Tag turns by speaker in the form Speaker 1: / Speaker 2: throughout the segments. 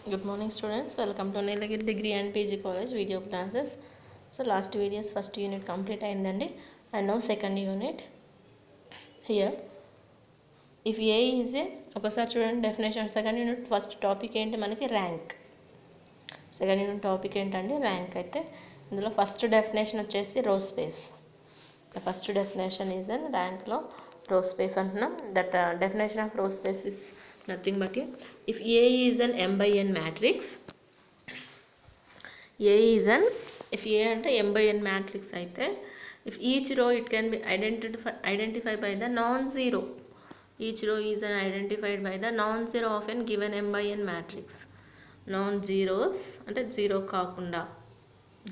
Speaker 1: Good morning students, welcome to Nilagiri Degree and PG College video classes. So last videos first unit complete ayindandi and now second unit. Here if A is a ఒకసారి చూడండి definition. Second unit first topic ఏంటి మనకి rank. Second unit topic ఏంటంటే rank. అయితే ఇందులో first definition వచ్చేసి row space. The first definition is an rank లో row space అంటున్నాం. That definition of row space is nothing but if A is an m by n matrix, A is an if A అంటే m by n matrix అయితే if each row it can be identified by the non-zero, each row is an identified by the non-zero of an given m by n matrix. Non-zeros అంటే zero కాకుండా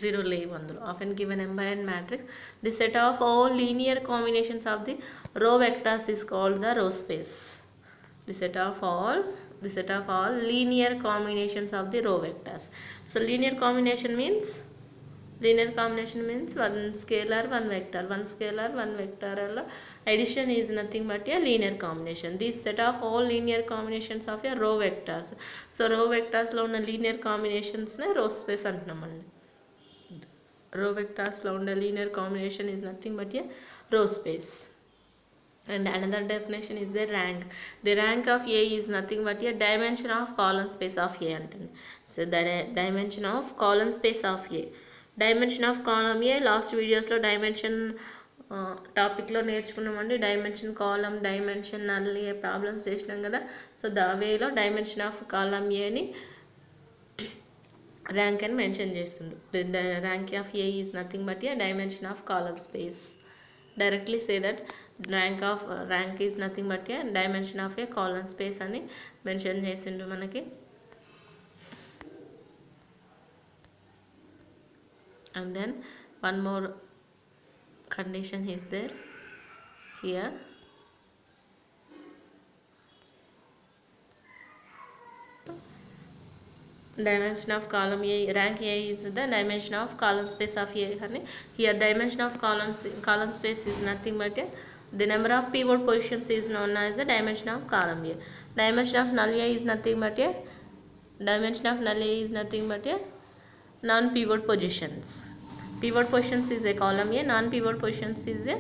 Speaker 1: zero లేవు అందులో of an given m by n matrix, the set of all linear combinations of the row vectors is called the row space. The set of all linear combinations of the row vectors. So linear combination means one scalar one vector, one scalar one vector addition is nothing but a linear combination. This set of all linear combinations of a row vectors. So row vectors lo unna linear combinations ne row space antunamandi. Row vectors lo unna linear combination is nothing but a row space. And another definition is the rank. The rank of A is nothing but a dimension of column space of A antuni. So the dimension of column space of A. Dimension of column A last videos lo dimension topic లో నేర్చుకున్నామండి. Dimension column, dimension null ఏ problems చేసినాం కదా. So the వేలో dimension of column ఏని rank అని mention చేస్తుండు. The rank of A is nothing but A dimension of column space. Directly say that rank is nothing but a dimension of a column space అని mention చేసిండు మనకి. And then one more condition is there here. Dimension of column A, rank A is the dimension of column space of A. Here dimension of column space is nothing but the number of pivot positions is known as the dimension of column A. Dimension of null A is nothing but a non-pivot positions. Pivot positions is a column A, non-pivot positions is a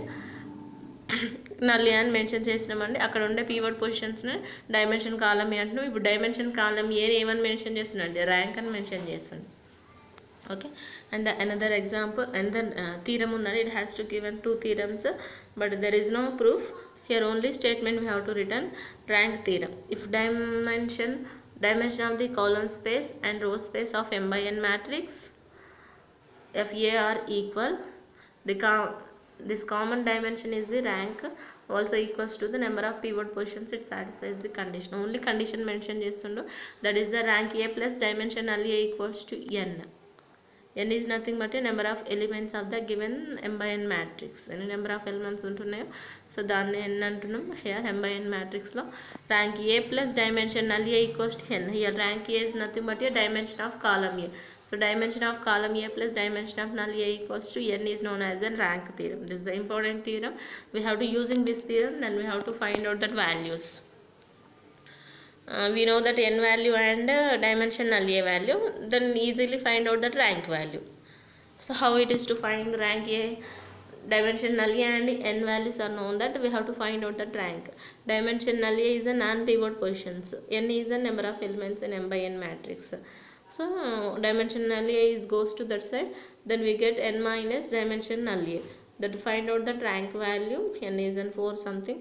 Speaker 1: null A అని mention చేసినామండి. అక్కడ ఉండే పీవట్ పొజిషన్స్ని dimension column A అంటున్నాం. ఇప్పుడు dimension column A ఏమని mention చేస్తున్నాండి, rank అని mention చేస్తుంది. Okay, and another example another theorem ఉందండి. It has to given 2 theorems but there is no proof here, only statement we have to return rank theorem. If dimension of the column space and row space of m by n matrix if A are equal, this common dimension is the rank also equals to the number of pivot positions, it satisfies the condition. Only condition mention చేస్తుండు, that is the rank A plus dimension null A equals to n. N is nothing but a number of elements of the given m by n matrix. Any number of elements ఉంటున్నాయో so దాన్ని n అంటున్నాం. Here m by n matrix లో rank A plus dimension null A equals to n. Here rank A is nothing but a dimension of column A. So dimension of column A plus dimension of null A equals to n is known as a rank theorem. This is the important theorem. We have to using this theorem, then we have to find out that values. We know that n value and dimension null A value, then easily find out that rank value. So how it is to find rank A? Dimension null A and n values are known, that we have to find out that rank. Dimension null A is a non-pivot positions, n is the number of elements in m by n matrix. So dimension null A is goes to that side, then we get n minus dimension null A. That find out that rank value, n is an 4 something,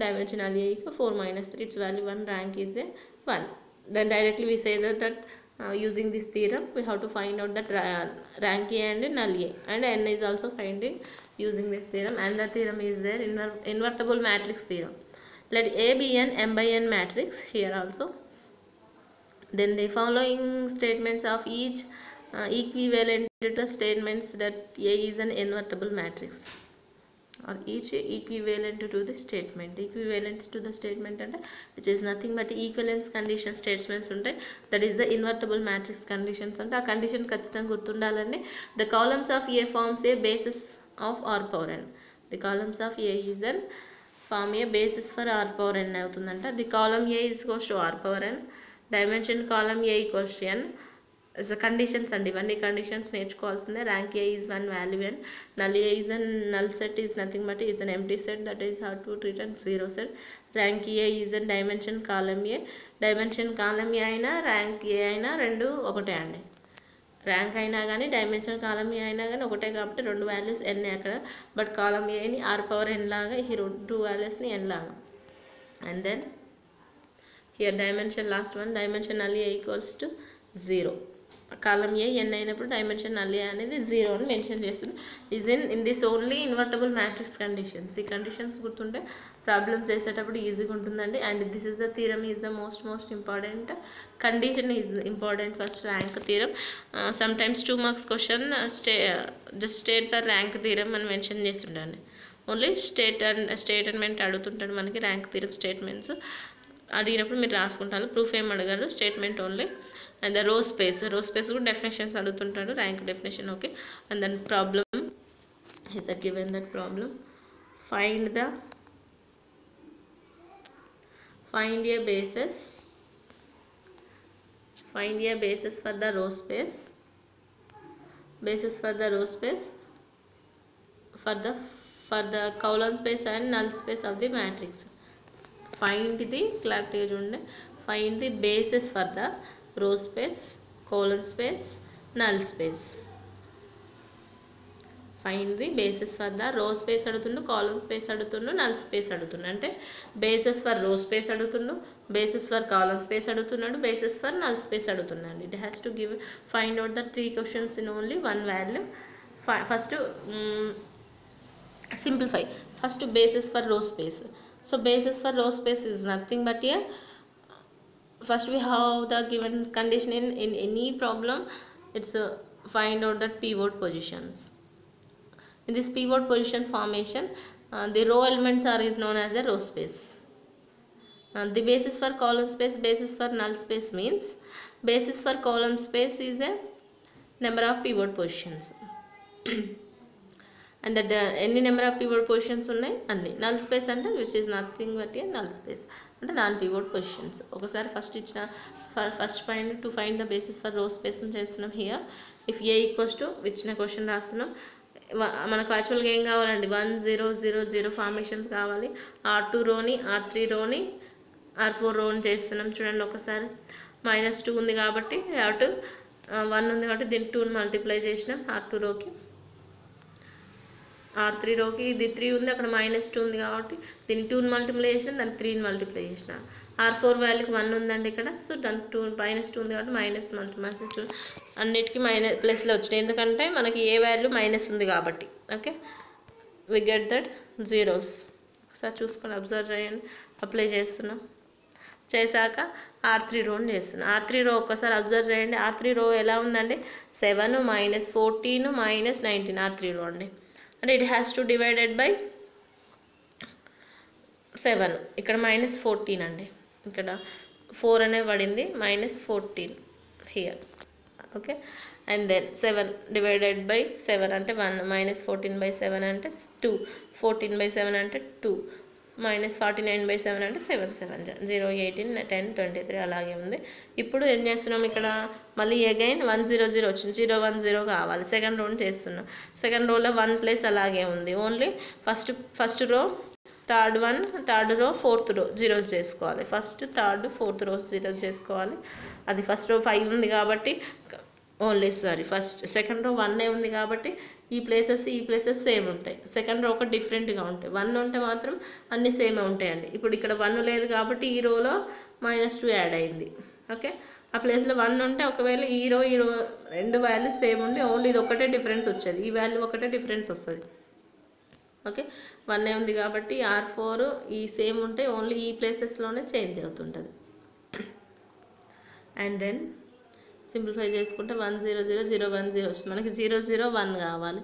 Speaker 1: dimension null A equal 4 minus 3, its value 1, rank is a 1. Then directly we say that using this theorem we have to find out that rank A and null A, and n is also finding using this theorem. And the theorem is there, invertible matrix theorem. Let A be an m by n matrix here also, then the following statements of each equivalent to the statements that A is an invertible matrix, or each equivalent to the statement. Equivalent to the statement అంటే which is nothing but equivalence condition statements ఉంటాయి, that is the invertible matrix conditions అంటే ఆ condition ఖచ్చితంగా గుర్తుండాలండి. The columns of A forms a basis of R power n. The columns of A is an form a basis for R power n అవుతుందంట. The column A is equals to R power n dimension column A equals to n is the conditions అండి, ఇవన్నీ conditions నేర్చుకోవాల్సిందే. Rank A is one value n, null A is an null set is nothing but is an empty set that is how to treat and zero set. Rank A is an dimension column A, dimension column A అయినా rank ఏ అయినా రెండు ఒకటే అండి. Rank అయినా కానీ dimension column A అయినా కానీ ఒకటే కాబట్టి రెండు వాల్యూస్ n అక్కడ, బట్ కాలమ్ ఏని r⁴n లాగా ఈ టూ వాల్యూస్ని n లాగా. And then here dimension last one, dimension null A equals to 0. Column A n అయినప్పుడు డైమెన్షన్ నల్ ఏ అనేది 0 అని మెన్షన్ చేస్తుంది. Is in this only invertible matrix conditions. ఈ కండిషన్స్ గుర్తుంటే ప్రాబ్లమ్స్ చేసేటప్పుడు ఈజీగా ఉంటుందండి. And this is the theorem is the most important condition is important first rank theorem. Some times 2 marks question just state the rank theorem అని mention చేస్తుండండి. Only statement అడుగుతుంటాడు మనకి, rank theorem statements అడిగినప్పుడు మీరు రాసుకుంటారు. ప్రూఫ్ ఏం అడగారు, statement only. And the row space కూడా definitions అడుగుతుంటాడు, rank definition. Okay, and then problem is that given that problem, find a basis for the row space, for the column space and null space of the matrix. Find the clarity చూడండి, find the basis for the row space, column space, null space. Find the basis for the row space అడుగుతుండు, column space అడుగుతుండు, null space అడుగుతుండు. అంటే basis for row space అడుగుతుండు, basis for column space అడుగుతున్నాడు, basis for null space అడుగుతున్నాడు. It has to find out the 3 questions in only one value. First simplify. First basis for row space. So basis for row space is nothing but here first we have the given condition in any problem. It's find out the pivot positions. In this pivot position formation, the row elements is known as a row space. The basis for column space, basis for null space means basis for column space is a number of pivot positions. And that any number of pivot positions ఉన్నాయి అన్ని. null space అంటే which is nothing but a null space అంటే non pivot positions. ఒకసారి first ఇచ్చిన to find the basis for row space అని చేస్తున్నాం. Here if A equals to ఇచ్చిన question రాస్తున్నాం. మనకు యాక్చువల్గా ఏం కావాలండి, 1 0 0 0 ఫార్మేషన్స్ కావాలి. R2 రోని, R3 రోని, R4 రోని చేస్తున్నాం. చూడండి ఒకసారి, -2 ఉంది కాబట్టి అటు 1 ఉంది కాబట్టి దీన్ని 2 మల్టిప్లై చేసినాం. R2 రోకి, R3 రోకి ఇది 3 ఉంది, అక్కడ -2 ఉంది కాబట్టి దీన్ని 2 మల్టిప్లై చేసిన, దాన్ని 3 మల్టిప్లై చేసిన. R4 వాల్యూకి 1 ఉందండి ఇక్కడ, సో దాన్ని -2 ఉంది కాబట్టి మైనస్ మల్టిప్లై అన్నిటికీ ప్లస్లో వచ్చినాయి, ఎందుకంటే మనకి ఏ వాల్యూ మైనస్ ఉంది కాబట్టి. Okay, we get that zeros. ఒకసారి చూసుకొని అబ్జర్వ్ చేయండి. అప్లై చేస్తున్నాం, చేశాక R3 రోని చేస్తున్నాం. R3 రో ఒక్కసారి అబ్జర్వ్ చేయండి. R3 రో ఎలా ఉందండి, 7 -14 -19 R3 రో అండి. అంటే it has to divided by 7. ఇక్కడ -14 అండి, ఇక్కడ 4 అనే పడింది, -14 here. Okay, and then 7 divided by 7 అంటే 1, -14/7 అంటే 2, 14/7 అంటే 2, -49/7 అంటే 7 7 0 18 10 23 అలాగే ఉంది. ఇప్పుడు ఏం చేస్తున్నాం, ఇక్కడ మళ్ళీ అగైన్ 1 0 0 వచ్చింది, 0 1 0 కావాలి. సెకండ్ రోని చేస్తున్నాం. సెకండ్ రోలో 1 ప్లేస్ అలాగే ఉంది, only first row third row fourth row zeros చేసుకోవాలి. First third fourth rows zeros చేసుకోవాలి. అది ఫస్ట్ రో 5 ఉంది కాబట్టి సెకండ్ రో 1 ఉంది కాబట్టి ఈ ప్లేసెస్ సేమ్ ఉంటాయి. సెకండ్ రో ఒక డిఫరెంట్గా ఉంటాయి. 1 ఉంటే మాత్రం అన్నీ సేమే ఉంటాయండి. ఇప్పుడు ఇక్కడ 1 లేదు కాబట్టి ఈ రోలో -2 యాడ్ అయింది. ఓకే, ఆ ప్లేస్లో 1 ఉంటే ఒకవేళ ఈ రో రెండు వాల్యూస్ సేమ్ ఉండి ఓన్లీ ఇది ఒకటే డిఫరెన్స్ వచ్చేది, ఈ వాల్యూ ఒకటే డిఫరెన్స్ వస్తుంది. ఓకే, 1 ఉంది కాబట్టి R4 ఈ సేమ్ ఉంటే ఓన్లీ ఈ ప్లేసెస్లోనే చేంజ్ అవుతుంటుంది. అండ్ దెన్ సింప్లిఫై చేసుకుంటే 1 0 0 0 1 0 వచ్చింది. మనకి 0 0 1 కావాలి.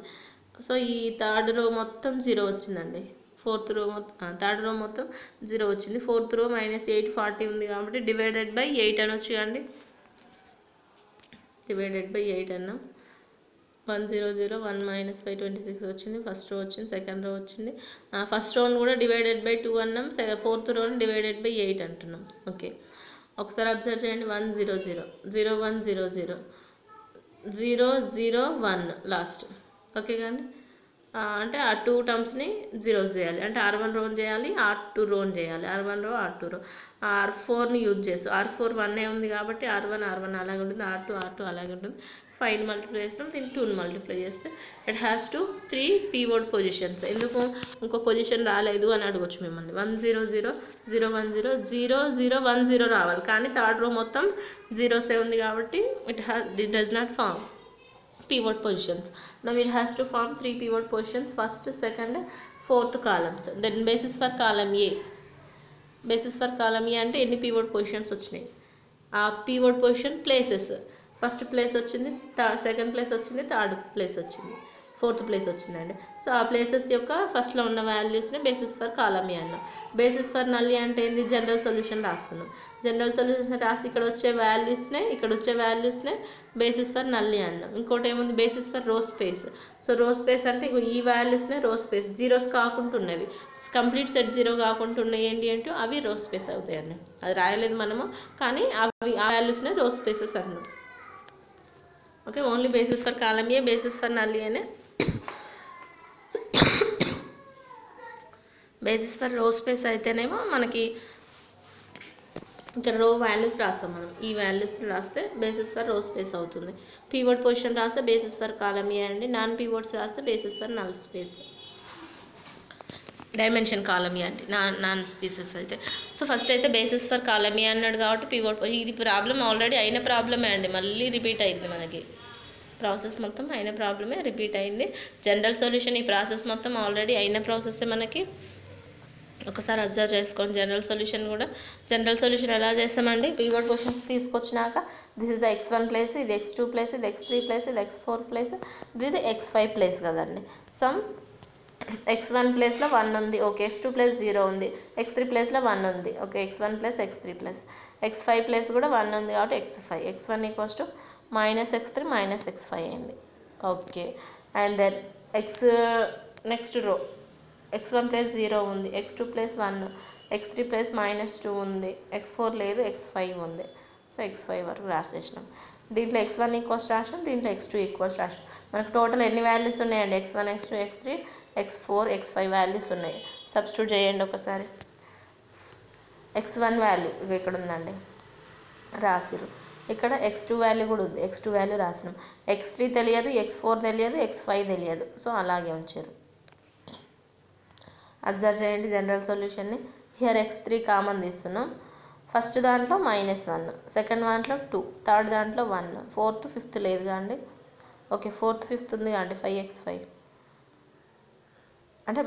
Speaker 1: సో ఈ థర్డ్ రో మొత్తం 0 వచ్చిందండి. థర్డ్ రో మొత్తం 0 వచ్చింది. ఫోర్త్ రో -8 40 ఉంది కాబట్టి డివైడెడ్ బై 8 అనొచ్చు కండి. డివైడెడ్ బై 8 అన్నాం. 1 0 0 1 -5 26 వచ్చింది. ఫస్ట్ రో వచ్చింది, సెకండ్ రో వచ్చింది. ఫస్ట్ రోని కూడా డివైడెడ్ బై 2 అన్నాం, ఫోర్త్ రోని డివైడెడ్ బై 8 అంటున్నాం. ఓకే, ఒకసారి అబ్జర్వ్ చేయండి. 1 0 0 0 1 0 0 0 0 1 లాస్ట్. ఓకే కానీ అంటే ఆ 2 టర్మ్స్ని జీరోస్ చేయాలి. అంటే R1 రోన్ చేయాలి, R2 రోన్ చేయాలి. R1 రో R2 రో R4ని యూజ్ చేస్తాం. R4 1 ఉంది కాబట్టి R1 అలాగే ఉంటుంది, R2 అలాగే ఉంటుంది. 5 మల్టిప్లై చేస్తాం, దీన్ని 2ని మల్టిప్లై చేస్తే ఇట్ హ్యాస్ టు 3 పీవోర్డ్ పొజిషన్స్. ఎందుకు ఇంకో పొజిషన్ రాలేదు అని అడగొచ్చు మిమ్మల్ని. 1 0 0 0 1 0 0 0 1 0 రావాలి, కానీ థర్డ్ రో మొత్తం జీరోసే ఉంది కాబట్టి this does not form pivot positions. Now it has to form 3 pivot positions, first, second, fourth columns. Then basis for column A. Basis for column A అంటే ఎన్ని pivot positions వచ్చినాయి, ఆ pivot position places. First place వచ్చింది, second place వచ్చింది, third place వచ్చింది, fourth place వచ్చిందండి. So ఆ places యొక్క ఫస్ట్లో ఉన్న వాల్యూస్ని బేసిస్ ఫర్ కాలమ్ ఏ అన్నాం. బేసిస్ ఫర్ నల్ అంటే ఏంది, జనరల్ సొల్యూషన్ రాస్తున్నాం. జనరల్ సొల్యూషన్ రాసి ఇక్కడ వచ్చే వాల్యూస్నే బేసిస్ ఫర్ నల్ అన్నాం. ఇంకోటి ఏముంది, basis for row space. So రో స్పేస్ అంటే ఈ వాల్యూస్నే రో స్పేస్, జీరోస్ కాకుండా ఉన్నవి, కంప్లీట్ సెట్ జీరో కాకుండా ఉన్నాయి ఏంటి అంటే అవి రో స్పేస్ అవుతాయండి. అది రాయలేదు మనము, కానీ అవి ఆ వాల్యూస్నే రో స్పేసెస్ అన్నాం. Okay, only basis for column A, basis for null ఏనే. బేసిస్ ఫర్ రో స్పేస్ అయితేనేమో మనకి ఇక్కడ రో వాల్యూస్ రాస్తాం మనం, ఈ వాల్యూస్ రాస్తే బేసిస్ ఫర్ రో స్పేస్ అవుతుంది. పీవోర్డ్ పొజిషన్ రాస్తే బేసిస్ ఫర్ కాలమ్ ఏ అండి. నాన్ పీవోర్డ్స్ రాస్తే basis for null space. Dimension column A అంటే నాన్ స్పేసెస్ అయితే. సో ఫస్ట్ అయితే బేసిస్ ఫర్ కాలమ్ ఏ అన్నాడు కాబట్టి పీవోర్డ్, ఇది ప్రాబ్లం ఆల్రెడీ అయిన ప్రాబ్లమే అండి, మళ్ళీ రిపీట్ అయింది మనకి. ప్రాసెస్ మొత్తం అయిన ప్రాబ్లమే రిపీట్ అయింది. జనరల్ సొల్యూషన్ ఈ ప్రాసెస్ మొత్తం ఆల్రెడీ అయిన ప్రాసెస్సే మనకి. ఒకసారి అబ్జర్వ్ చేసుకోండి. జనరల్ సొల్యూషన్ ఎలా చేస్తామండి, పీవోర్డ్ పొజిషన్స్ తీసుకొచ్చినాక this is the x1 place, ఇది x2 ప్లేస్, ఇది x3 ప్లేస్, ఇది x4 ప్లేస్, ఇది x5 ప్లేస్ కదండి. సో x1 ప్లేస్లో 1 ఉంది, ఓకే. x2 ప్లేస్ 0 ఉంది, x3 ప్లేస్లో 1 ఉంది, okay. x1 plus x3 plus x5 place కూడా 1 ఉంది కాబట్టి x5. x1 equals to -x3 -x5 అయింది, ఓకే. అండ్ దెన్ నెక్స్ట్ రో x1 ప్లస్ 0 ఉంది, x2 ప్లస్ 1, x3 ప్లస్ -2 ఉంది, x4 లేదు, x5 ఉంది. సో x5 వరకు రాసేసినాం. దీంట్లో x1 ఈక్వల్స్ రాసినాం, దీంట్లో x2 ఈక్వల్స్ రాసినాం. మనకు టోటల్ ఎన్ని వాల్యూస్ ఉన్నాయండి, x1 x2 x3 x4 x5 values ఉన్నాయి. సబ్స్టిట్యూట్ చేయండి ఒకసారి. x1 వాల్యూ ఇక్కడ ఉందండి, రాసిరు. ఇక్కడ x2 వాల్యూ కూడా ఉంది, x2 వాల్యూ రాసినాం. x3 తెలియదు, x4 తెలియదు, x5 తెలియదు. సో అలాగే ఉంచారు. అబ్జర్వ్ చేయండి జనరల్ సొల్యూషన్ని. హియర్ x3 కామన్ తీస్తున్నాం. ఫస్ట్ దాంట్లో -1, సెకండ్ దాంట్లో 2, థర్డ్ దాంట్లో 1, ఫోర్త్ ఫిఫ్త్ లేదుగా అండి, ఓకే. ఫోర్త్ ఫిఫ్త్ ఉంది అండి, 5x5 అంటే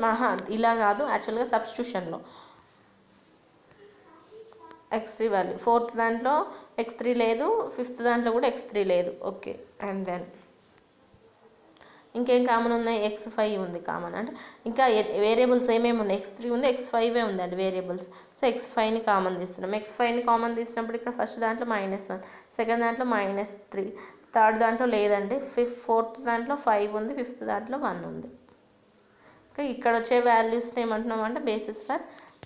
Speaker 1: ఇలా కాదు, యాక్చువల్గా సబ్స్టిట్యూషన్లో x3 వాల్యూ, ఫోర్త్ దాంట్లో x3 లేదు, ఫిఫ్త్ దాంట్లో కూడా x3 లేదు, ఓకే. అండ్ దెన్ ఇంకేం కామన్ ఉన్నాయి, x5 ఉంది కామన్. అంటే ఇంకా వేరియబుల్స్ ఏమేమి ఉన్నాయి, x3 ఉంది, x5 ఉందండి వేరియబుల్స్. సో x5ని కామన్ తీస్తున్నాం. x5ని కామన్ తీసినప్పుడు ఇక్కడ ఫస్ట్ దాంట్లో -1, సెకండ్ దాంట్లో -3, థర్డ్ దాంట్లో లేదండి, ఫోర్త్ దాంట్లో 5 ఉంది, ఫిఫ్త్ దాంట్లో 1 ఉంది. ఓకే, ఇక్కడ వచ్చే వాల్యూస్ని ఏమంటున్నాం అంటే basis for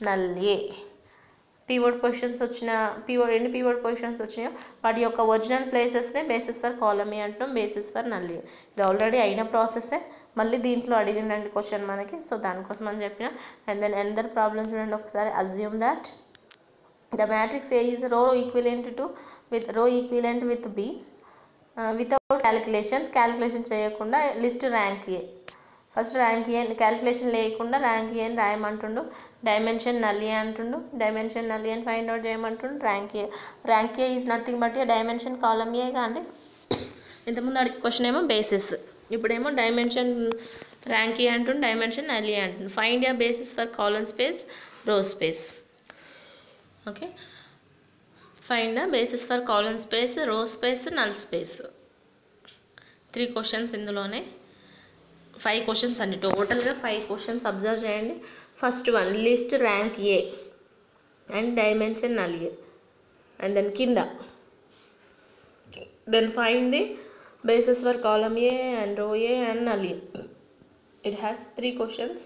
Speaker 1: null A. Pivot positions ఎన్ని పీవోర్డ్ పొజిషన్స్ వచ్చినాయో వాటి యొక్క ఒరిజినల్ ప్లేసెస్నే బేసిస్ ఫర్ కాలమ్ ఏ అంటున్నాం, బేసిస్ ఫర్ నల్ ఏ. ఇది ఆల్రెడీ అయిన ప్రాసెసే, మళ్ళీ దీంట్లో అడిగిందండి క్వశ్చన్ మనకి. సో దానికోసం అని చెప్పిన. అండ్ దెన్ అనదర్ ప్రాబ్లమ్ చూడండి ఒకసారి. Assume that the matrix A is row equivalent with B without calculation చేయకుండా list rank A. First rank A calculation లేకుండా ర్యాంక్ ఏ అని రాయమంటుండు. డైమెన్షన్ నల్ ఏ అంటుండు. డైమెన్షన్ నల్ ఏ అని find out చేయమంటుండు. Rank A is nothing but A dimension column ఏగా అండి. ఇంతకుముందు అడిగే క్వశ్చన్ ఏమో బేసిస్, ఇప్పుడేమో డైమెన్షన్ ర్యాంక్ ఏ అంటుండు, డైమెన్షన్ నల్ ఏ అంటుండు. Find A basis for column space, row space. Okay, find the basis for column space, row space, null space. 3 questions ఇందులోనే. 5 questions అండి టోటల్గా. 5 క్వశ్చన్స్ అబ్జర్వ్ చేయండి. First one, list rank A and dimension null A. And then కింద then find the basis for column A and row A and null A. It has 3 questions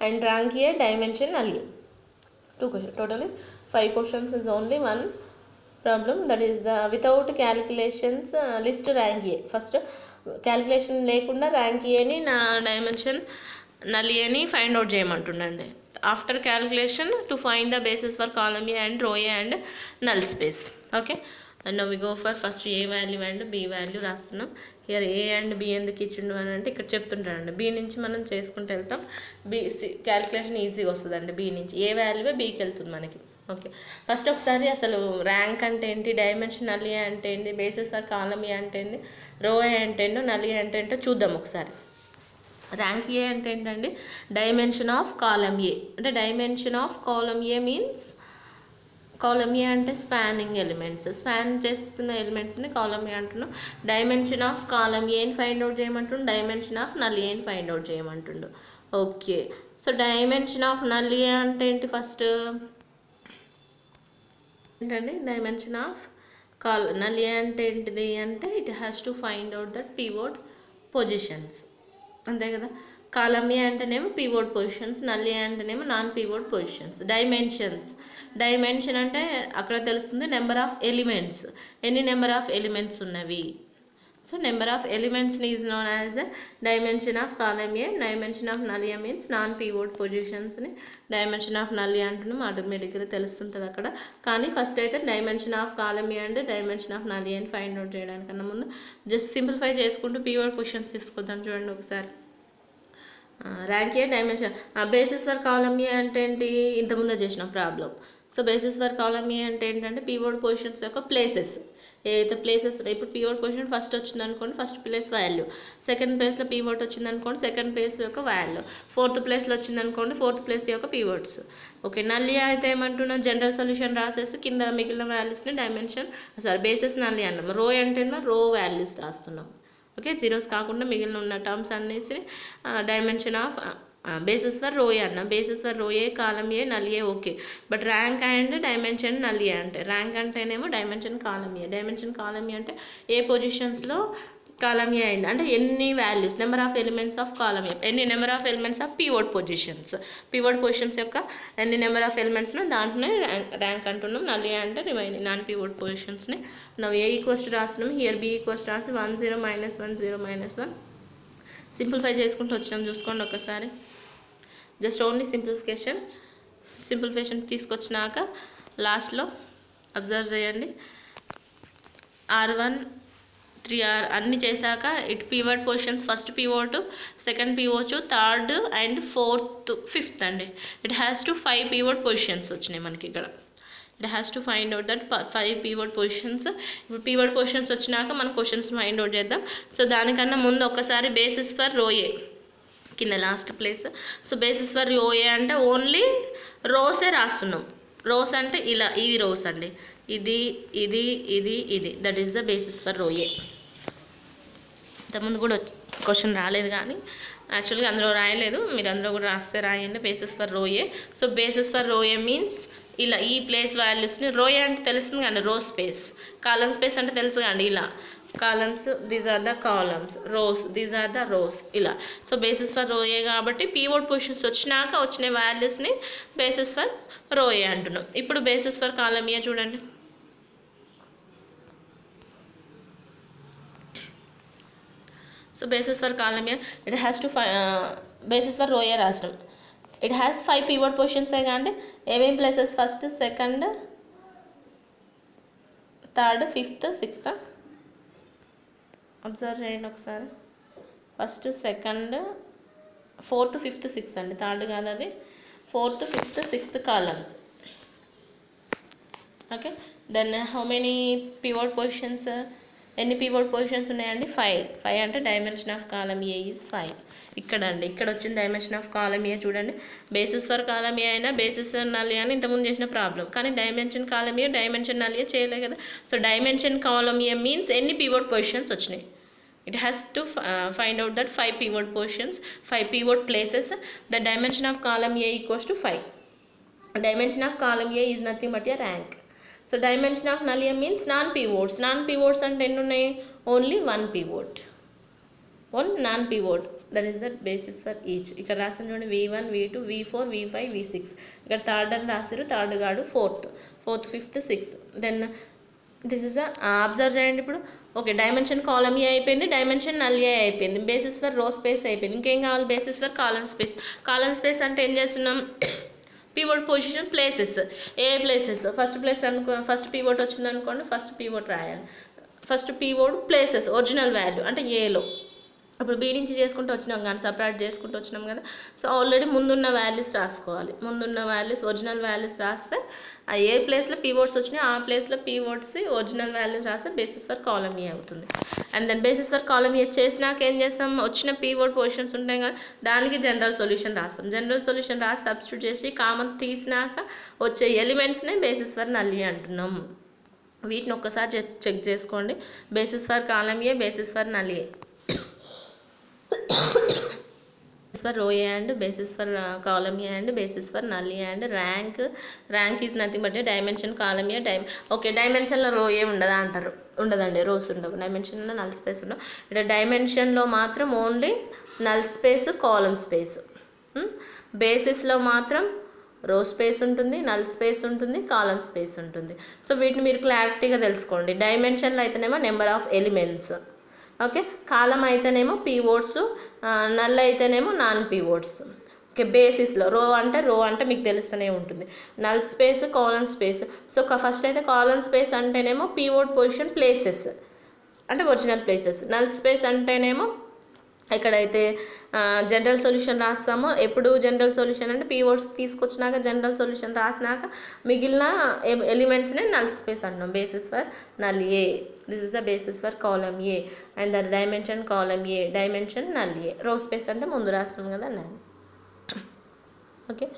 Speaker 1: and rank A, dimension, null A. 2 questions. Totally 5 questions is only one problem, that is the without calculations list rank A. First calculation లేకుండా rank ఏని నా dimension null ఏని find out చేయమంటుండండి. After calculation to find the basis for column A and row A and null space. Okay, and we go for first A value and B value రాస్తున్నాం. Here A and B ఎందుకు ఇచ్చిండు అని అంటే ఇక్కడ చెప్తుంటారండి. B నుంచి మనం చేసుకుంటూ వెళ్తాం. బి క్యాలిక్యులేషన్ ఈజీగా వస్తుందండి. బి నుంచి ఏ వాల్యూవే బీకి వెళ్తుంది మనకి. ఓకే, ఫస్ట్ ఒకసారి అసలు ర్యాంక్ అంటే ఏంటి, డైమెన్షన్ నల్ ఏ అంటే ఏంటి, బేసిస్ ఫర్ కాలమ్ ఏ అంటే ఏంటి, రో ఏ అంటే ఏంటో, నల్ ఏ అంటే ఏంటో చూద్దాం ఒకసారి. ర్యాంక్ ఏ అంటే ఏంటండి, డైమెన్షన్ ఆఫ్ కాలమ్ ఏ. అంటే dimension of column A means, column A అంటే స్పానింగ్ ఎలిమెంట్స్, స్పాన్ చేస్తున్న ఎలిమెంట్స్ని కాలమ్ ఏ అంటున్నాం. డైమెన్షన్ ఆఫ్ కాలమ్ ఏని ఫైండ్ అవుట్ చేయమంటుండు, డైమెన్షన్ ఆఫ్ నల్ ఏని ఫైండ్ అవుట్ చేయమంటుండు. Okay, so dimension of null A అంటే ఏంటి, ఫస్ట్ ఏంటండి డైమెన్షన్ ఆఫ్ నల్ ఏ అంటే ఏంటిది అంటే it has to find out that pivot positions, అంతే కదా. కాలమ్ ఏ అంటేనేమో పివోట్ పొజిషన్స్, నల్ ఏ అంటేనేమో నాన్ పివోట్ పొజిషన్స్. డైమెన్షన్ అంటే అక్కడ తెలుస్తుంది నెంబర్ ఆఫ్ ఎలిమెంట్స్, ఎన్ని నెంబర్ ఆఫ్ ఎలిమెంట్స్ ఉన్నవి. సో నెంబర్ ఆఫ్ ఎలిమెంట్స్ని is known as the dimension of column A. Dimension of null A means non pivot పొజిషన్స్ని dimension of null A అంటున్నాం. ఆటోమేటిక్గా తెలుస్తుంటుంది అక్కడ. కానీ ఫస్ట్ అయితే dimension of column A and dimension of null ఏని find out చేయడానికన్నా ముందు జస్ట్ సింప్లిఫై చేసుకుంటూ పివోట్ పొజిషన్స్ తీసుకుందాం. చూడండి ఒకసారి. Rank A dimension, basis for column A అంటే ఏంటి, ఇంతకుముందు చేసిన problem. So basis for column A అంటే ఏంటంటే పివోట్ పొజిషన్స్ యొక్క ప్లేసెస్, ఏదైతే ప్లేసెస్. ఇప్పుడు పివోట్ పొజిషన్ ఫస్ట్ వచ్చింది అనుకోండి, ఫస్ట్ ప్లేస్ వాల్యూ. సెకండ్ ప్లేస్లో పివోట్ వచ్చింది అనుకోండి, సెకండ్ ప్లేస్ యొక్క వాల్యూ. ఫోర్త్ ప్లేస్లో వచ్చింది అనుకోండి, ఫోర్త్ ప్లేస్ యొక్క పివోట్స్. ఓకే, నల్ ఏ అయితే ఏమంటున్నా, జనరల్ సొల్యూషన్ రాసేసి కింద మిగిలిన వాల్యూస్ని బేసిస్ నల్ ఏ అన్నాం. రో అంటేమో రో వాల్యూస్ రాస్తున్నాం. ఓకే, జీరోస్ కాకుండా మిగిలిన ఉన్న టర్మ్స్ అన్నేసి dimension of basis for row A అన్నాం. Basis for row A, column A, null A. Okay, but rank and dimension null A అంటే, ర్యాంక్ అంటేనేమో dimension column A. Dimension column A అంటే ఏ పొజిషన్స్లో కాలమ్ ఏ అయింది అంటే ఎన్ని values, number of elements of column A, ఎన్ని number of elements of pivot positions. Pivot positions యొక్క ఎన్ని నెంబర్ ఆఫ్ ఎలిమెంట్స్ను దాంట్లోనే ర్యాంక్ అంటున్నాం. నల్ ఏ అంటే రిమైనింగ్ నాన్ పివోట్ పొజిషన్స్ని. నవ్ ఏ ఈక్వల్స్ రాస్తున్నాం. హియర్ బి ఈక్వల్స్ రాసి 1 0 -1 0 -1 సింప్లిఫై చేసుకుంటూ వచ్చినాం. చూసుకోండి ఒకసారి. జస్ట్ ఓన్లీ సింప్లిఫికేషన్ తీసుకొచ్చినాక లాస్ట్లో అబ్జర్వ్ చేయండి. R1 3R అన్నీ చేశాక ఇటు pivot positions, first pivot, second pivot, third and fourth, fifth అండి. It has to 5 pivot positions వచ్చినాయి మనకి ఇక్కడ. It has to find out that 5 pivot positions. ఇప్పుడు పివోట్ పొజిషన్స్ వచ్చినాక మనం క్వశ్చన్స్ ఫైండ్ అవుట్ చేద్దాం. సో దానికన్నా ముందు ఒకసారి బేసిస్ ఫర్ రో ఏ కింద last place. So basis for row A అంటే ఓన్లీ రోసే రాస్తున్నాం. రోస్ అంటే ఇలా ఇవి రోస్ అండి, ఇది ఇది ఇది ఇది, that is the basis for row ఏ. ఇంతకుముందు కూడా క్వశ్చన్ రాలేదు కానీ యాక్చువల్గా అందులో రాయలేదు, మీరు అందులో కూడా రాస్తే రాయండి. Basis for row A. So basis for row A means ఇలా ఈ ప్లేస్ వాల్యూస్ని, రో ఏ అంటే తెలుస్తుంది కండి, రో స్పేస్. కాలమ్ స్పేస్ అంటే తెలుసు కండి, ఇలా columns, these are the columns, rows, these are the rows, ఇలా. So basis for row A కాబట్టి పివోట్ పొజిషన్స్ వచ్చినాక వచ్చిన వాల్యూస్ని బేసిస్ ఫర్ రో ఏ అంటున్నాం. ఇప్పుడు బేసిస్ ఫర్ కాలమ్ ఏ చూడండి. So basis for column A it has to basis for row A రాసినాం. It has 5 pivot positions కానీ ఏమేం places, first, second, third, fifth, sixth. Observe చేయండి ఒకసారి. First, second, fourth, fifth, sixth అండి, third కాదు అది. Fourth, fifth, sixth columns. Okay, then how many pivot positions, ఎన్ని pivot positions ఉన్నాయండి, 5 అంటే dimension of column A is 5. ఇక్కడ అండి, ఇక్కడ వచ్చిన డైమెన్షన్ ఆఫ్ కాలమ్ ఏ చూడండి. బేసిస్ ఫర్ కాలమ్ ఏ అయినా బేసిస్ ఫర్ నల్ ఏ అని ఇంతకుముందు చేసిన ప్రాబ్లం, కానీ dimension column A, dimension null ఏ చేయలే కదా. So dimension column A means ఎన్ని పివోట్ పొజిషన్స్ వచ్చినాయి. It has to find out that 5 pivot positions, 5 pivot places. The dimension of column A equals to 5. Dimension of column A is nothing but a rank. So dimension of null A means non-pivots. Non-pivots and only one pivot. One non-pivot. That is the basis for each. ఇక్కడ రాసిన చూడండి V1, V2, V4, V5, V6. ఇక్కడ third అని రాసిరు, third కాదు, fourth, fifth, sixth. Then this is observe చేయండి ఇప్పుడు. Okay, dimension column ఏ అయిపోయింది, డైమెన్షన్ నల్ ఏ అయిపోయింది, బేసిస్ ఫర్ రో స్పేస్ అయిపోయింది. ఇంకేం కావాలి? Basis for column space. Column space అంటే ఏం చేస్తున్నాం? Pivot position places. ఏ ప్లేసెస్? ఫస్ట్ ప్లేస్ అనుకో, ఫస్ట్ పీవోట్ వచ్చింది అనుకోండి, ఫస్ట్ పీవోట్ రాయాలి. First pivot places original value అంటే ఏలో. ఇప్పుడు బీ నుంచి చేసుకుంటూ వచ్చినాం కానీ సపరేట్ చేసుకుంటూ వచ్చినాం కదా. సో ఆల్రెడీ ముందున్న వాల్యూస్ రాసుకోవాలి. ముందున్న వాల్యూస్ ఒరిజినల్ వాల్యూస్ రాస్తే ఆ ఏ ప్లేస్లో పీవోట్స్ వచ్చినాయి ఆ ప్లేస్లో పీవోట్స్ ఒరిజినల్ వాల్యూస్ రాస్తే బేసిస్ ఫర్ కాలమ్ ఏ అవుతుంది. And then basis for column A చేసినాక ఏం చేస్తాం? వచ్చిన పీవోట్ పొజిషన్స్ ఉంటాయి కదా, దానికి జనరల్ సొల్యూషన్ రాస్తాం. జనరల్ సొల్యూషన్ రాసి సబ్స్టిట్యూట్ చేసి కామన్ తీసినాక వచ్చే ఎలిమెంట్స్నే బేసిస్ ఫర్ నల్ ఏ అంటున్నాం. వీటిని ఒక్కసారి చెక్ చేసుకోండి. Basis for column A, basis for null A, for row A and basis for column A and basis for null A and rank is nothing but a dimension column A okay dimension లో row A ఉండదా అంటారు. ఉండదండి, rose ఉండవు. Dimension లో null space ఉండవు. ఇక్కడ డైమెన్షన్లో మాత్రం only null space column space, బేసిస్లో మాత్రం రో స్పేస్ ఉంటుంది, నల్ స్పేస్ ఉంటుంది, కాలమ్ స్పేస్ ఉంటుంది. సో వీటిని మీరు క్లారిటీగా తెలుసుకోండి. డైమెన్షన్లో అయితేనేమో number of elements, okay, column అయితేనేమో పీవోట్స్, నల్ అయితేనేమో నాన్ పీవోట్స్. ఓకే, బేసిస్లో రో అంటే మీకు తెలుస్తూనే ఉంటుంది. Null space, column space. So first అయితే కాలమ్ స్పేస్ అంటేనేమో పీవోట్ పొజిషన్ ప్లేసెస్ అంటే ఒరిజినల్ ప్లేసెస్. నల్ స్పేస్ అంటేనేమో ఎక్కడైతే జనరల్ సొల్యూషన్ రాస్తామో, ఎప్పుడు జనరల్ సొల్యూషన్ అంటే పీవోట్స్ తీసుకొచ్చినాక జనరల్ సొల్యూషన్ రాసినాక మిగిలిన ఎలిమెంట్స్నే నల్ స్పేస్ అంటున్నాం. Basis for null A, this is the basis for column A and the dimension column A, dimension null A. Row space అంటే ముందు రాస్తున్నాం కదా null. Okay,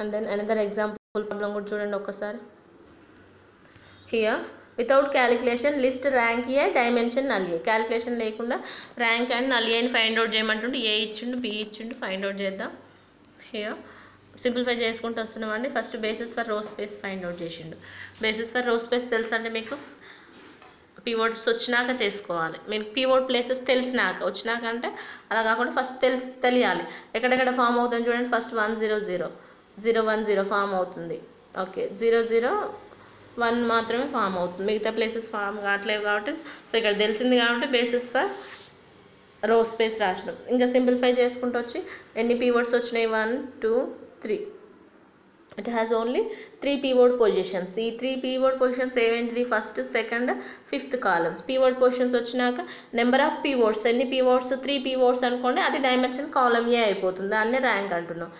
Speaker 1: and then another example problem కూడా చూడండి ఒక్కసారి. Here without calculation list rank A, dimension null A. Calculation లేకుండా rank and null ఏని find out చేయమంటుంటే ఏ ఇచ్చిండు, బి ఇచ్చిండు, ఫైండ్ అవుట్ చేద్దాం. హియర్ సింప్లిఫై చేసుకుంటూ వస్తున్నామండి. First basis for row space find out చేసిండు. బేసిస్ ఫర్ రో స్పేస్ తెలుసు అంటే మీకు పీవోట్స్ వచ్చినాక చేసుకోవాలి. మీకు పీవోట్ ప్లేసెస్ తెలిసినాక, వచ్చినాక అంటే అలా కాకుండా ఫస్ట్ తెలియాలి. ఎక్కడెక్కడ ఫామ్ అవుతుంది చూడండి. ఫస్ట్ 1 0 0 0 1 0 ఫామ్ అవుతుంది. ఓకే, 0 0 1 మాత్రమే ఫామ్ అవుతుంది, మిగతా ప్లేసెస్ ఫామ్ కావట్లేవు కాబట్టి సో ఇక్కడ తెలిసింది కాబట్టి బేసిస్ ఫర్ రో స్పేస్ రాసినాం. ఇంకా సింప్లిఫై చేసుకుంటూ వచ్చి ఎన్ని పీవోట్స్ వచ్చినాయి? 1 2 3. It has only 3 pivot positions. ఈ 3 pivot పొజిషన్స్ ఏమేంటిది? First, second, fifth columns. Pivot positions వచ్చినాక నెంబర్ ఆఫ్ పీవోట్స్, ఎన్ని పీవోట్స్? 3 pivotస్ అనుకోండి, అది డైమెన్షన్ కాలమ్ ఏ అయిపోతుంది, దాన్నే ర్యాంక్ అంటున్నాం.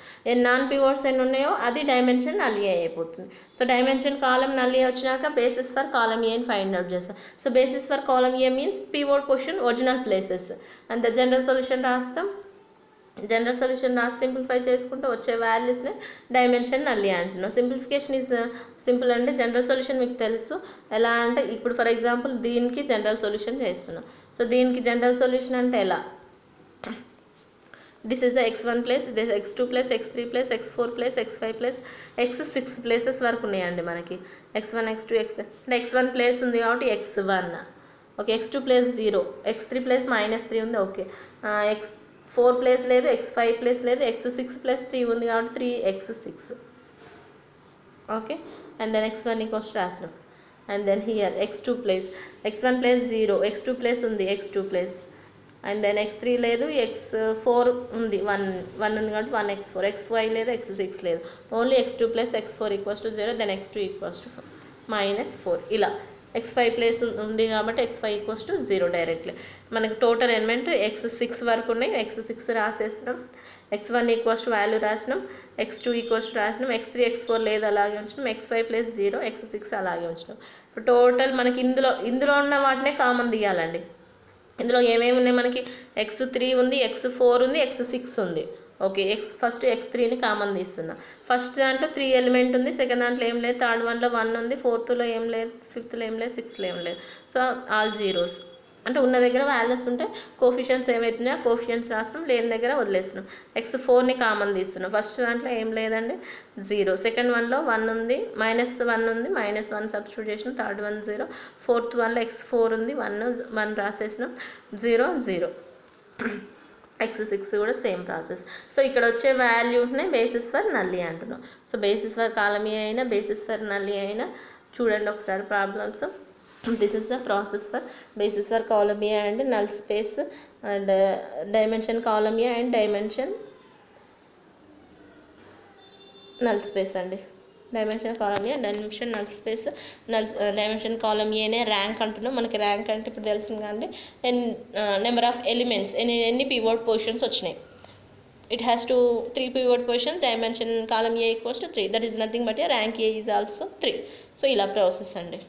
Speaker 1: నాన్ పీవోట్స్ ఎన్ని ఉన్నాయో అది డైమెన్షన్ నల్ ఏ అయిపోతుంది. సో డైమెన్షన్ కాలమ్ నల్ ఏ వచ్చినాక బేసిస్ ఫర్ కాలమ్ ఏని ఫైండ్ అవుట్ చేస్తాం. So basis for column A means pivot position original places and the general solution రాస్తాం. జనరల్ సొల్యూషన్ రాసి సింప్లిఫై చేసుకుంటూ వచ్చే వాల్యూస్ని డైమెన్షన్ నల్ ఏ అంటున్నాం. సింప్లిఫికేషన్ ఈజ్ సింపుల్ అంటే జనరల్ సొల్యూషన్ మీకు తెలుసు. ఎలా అంటే ఇప్పుడు ఫర్ ఎగ్జాంపుల్ దీనికి జనరల్ సొల్యూషన్ చేస్తున్నాం. సో దీనికి జనరల్ సొల్యూషన్ అంటే ఎలా? This is the x1 place, this x2 place, x3 place, x4 place, x5 place, x6 places వరకు ఉన్నాయండి మనకి. x1 x2 x3 అంటే x1 ప్లేస్ ఉంది కాబట్టి x1. Okay, x2 place 0, x3 place -3 ఉంది. ఓకే, x4 ప్లేస్ లేదు, x5 ప్లేస్ లేదు, x6 plus 3 ఉంది కాబట్టి 3x6. Okay, and then x1 equals రాసినాం. And then here x2 place, x1 place 0, x2 place ఉంది, x2 place, and then x3 లేదు, x4 ఉంది, 1 ఉంది కాబట్టి 1x4, x5 లేదు, x6 లేదు, only x2 plus x4 equals to 0, then x2 equals to -4. ఇలా x5 place ఉంది కాబట్టి x5 ఈక్వల్స్ టు 0 డైరెక్ట్లీ. మనకు టోటల్ ఎలిమెంట్ x6 వరకు ఉన్నాయి, x6 రాసేసినాం, x1 ఈక్వల్స్ టు వాల్యూ రాసినాం, x2 ఈక్వల్స్ టు రాసినాం, x3 x4 లేదు అలాగే ఉంచినాం, x5 ప్లస్ 0, x6 అలాగే ఉంచినాం. ఇప్పుడు టోటల్ మనకి ఇందులో ఉన్న వాటినే కామన్ తీయాలండి. ఇందులో ఏమేమి ఉన్నాయి మనకి? x3 ఉంది, x4 ఉంది, x6 ఉంది. ఓకే, ఫస్ట్ x3ని కామన్ తీస్తున్నా. ఫస్ట్ దాంట్లో 3 ఎలిమెంట్ ఉంది, సెకండ్ దాంట్లో ఏం లేదు, థర్డ్ వన్లో 1 ఉంది, ఫోర్త్లో ఏం లేదు, ఫిఫ్త్లో ఏం లేదు, సిక్స్త్లో ఏం లేదు. సో ఆల్ జీరోస్ అంటే ఉన్న దగ్గర వాల్యూస్ ఉంటే కోఫిషియన్స్ ఏమవుతున్నాయో కోఫిషియన్స్ రాస్తున్నాం, లేని దగ్గర వదిలేస్తున్నాం. x4ని కామన్ తీస్తున్నాం. ఫస్ట్ దాంట్లో ఏం లేదండి, 0. సెకండ్ వన్లో 1 ఉంది, -1 ఉంది, -1 సబ్స్టిట్యూట్ చేసినాం, థర్డ్ వన్ 0, ఫోర్త్ వన్లో x4 ఉంది, 1 రాసేసినాం, 0 0. x6 కూడా సేమ్ ప్రాసెస్. సో ఇక్కడ వచ్చే వాల్యూస్నే బేసిస్ ఫర్ నల్ ఏ అంటున్నాం. So basis for column A అయినా బేసిస్ ఫర్ నల్ ఏ అయినా చూడండి ఒకసారి problems. This is the process for basis for column A and null space and dimension column A and dimension null space అండి. Dimension column A dimension null space dimension column ఏనే rank అంటున్నాం. మనకి rank అంటే ఇప్పుడు తెలిసింది కానీ number of elements ఎన్ని pivot positions వచ్చినాయి. It has to 3 pivot position. Dimension column A equals to 3. That is nothing but rank A is also 3. So ఇలా ప్రాసెస్ అండి.